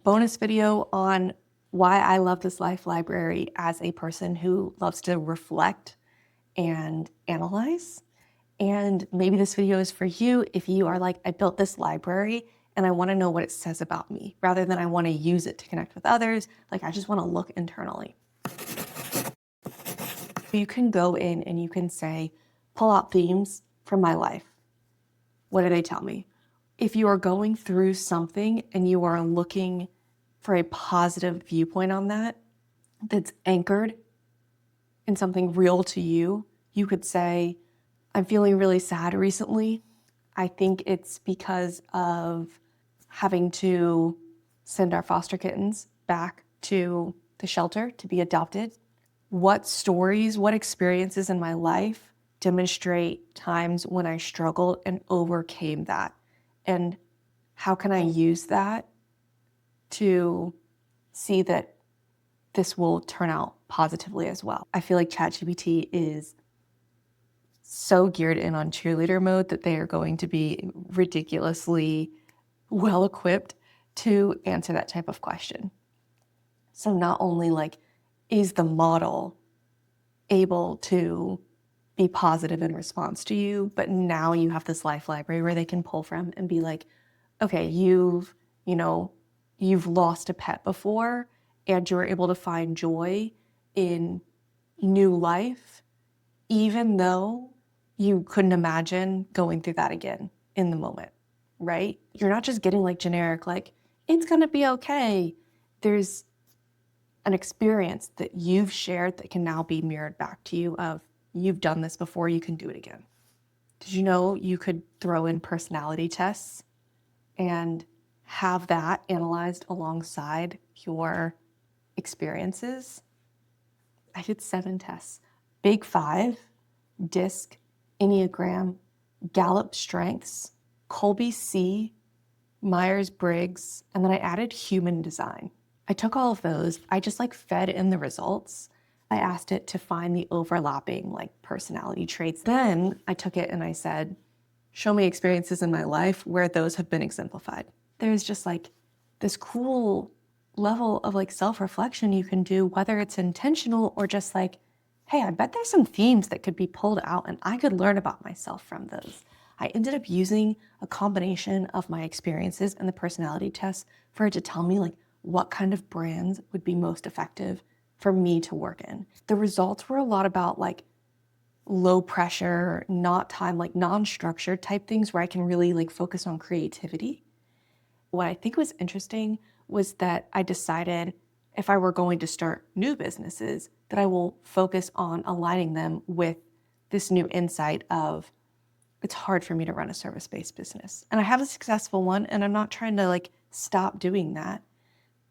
bonus video on why I love this life library as a person who loves to reflect and analyze. And maybe this video is for you if you are like, I built this library and I want to know what it says about me rather than I want to use it to connect with others. Like, I just want to look internally. You can go in and you can say, pull out themes from my life. What do they tell me? If you are going through something and you are looking for a positive viewpoint on that, that's anchored in something real to you, you could say, I'm feeling really sad recently. I think it's because of having to send our foster kittens back to the shelter to be adopted. What stories, what experiences in my life demonstrate times when I struggled and overcame that? And how can I use that to see that this will turn out positively as well? I feel like ChatGPT is so geared in on cheerleader mode that they are going to be ridiculously well equipped to answer that type of question. So not only like is the model able to be positive in response to you, but now you have this life library where they can pull from and be like, okay, you've lost a pet before and you were able to find joy in new life, even though you couldn't imagine going through that again in the moment, right? You're not just getting like generic, like, it's gonna be okay. There's an experience that you've shared that can now be mirrored back to you of, you've done this before, you can do it again. Did you know you could throw in personality tests and have that analyzed alongside your experiences? I did 7 tests. Big 5, DISC, Enneagram, Gallup Strengths, Colby C, Myers-Briggs, and then I added human design. I took all of those, I just like fed in the results. I asked it to find the overlapping like personality traits. Then I took it and I said, show me experiences in my life where those have been exemplified. There's just like this cool level of like self-reflection you can do, whether it's intentional or just like, hey, I bet there's some themes that could be pulled out and I could learn about myself from those. I ended up using a combination of my experiences and the personality test for it to tell me like what kind of brands would be most effective for me to work in. The results were a lot about like low pressure, not time, like non-structured type things where I can really like focus on creativity. What I think was interesting was that I decided if I were going to start new businesses, that I will focus on aligning them with this new insight of, it's hard for me to run a service-based business. And I have a successful one, and I'm not trying to like stop doing that.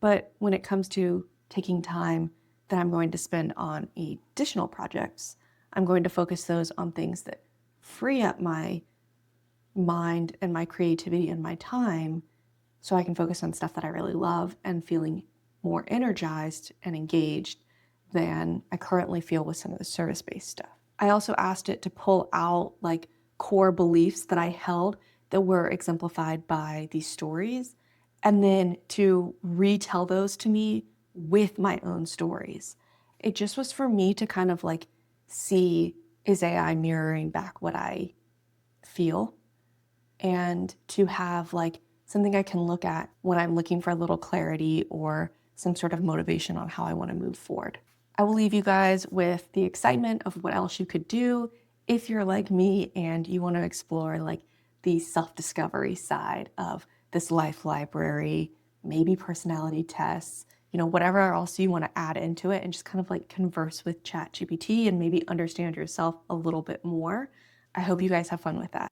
But when it comes to taking time that I'm going to spend on additional projects, I'm going to focus those on things that free up my mind and my creativity and my time so I can focus on stuff that I really love and feeling more energized and engaged than I currently feel with some of the service-based stuff. I also asked it to pull out like core beliefs that I held that were exemplified by these stories, and then to retell those to me with my own stories. It just was for me to kind of like see, is AI mirroring back what I feel? And to have like something I can look at when I'm looking for a little clarity or some sort of motivation on how I want to move forward. I will leave you guys with the excitement of what else you could do if you're like me and you want to explore like the self-discovery side of this life library, maybe personality tests, whatever else you want to add into it and just kind of like converse with ChatGPT and maybe understand yourself a little bit more. I hope you guys have fun with that.